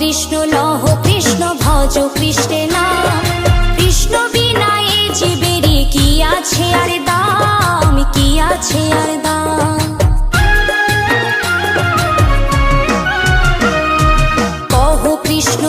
কৃষ্ণ লহ কৃষ্ণ ভজ কৃষ্ণে নাম। কৃষ্ণ বিনা এ জীবেরই কি আছে আর দাম, কি আছে আর দাম। কহ কৃষ্ণ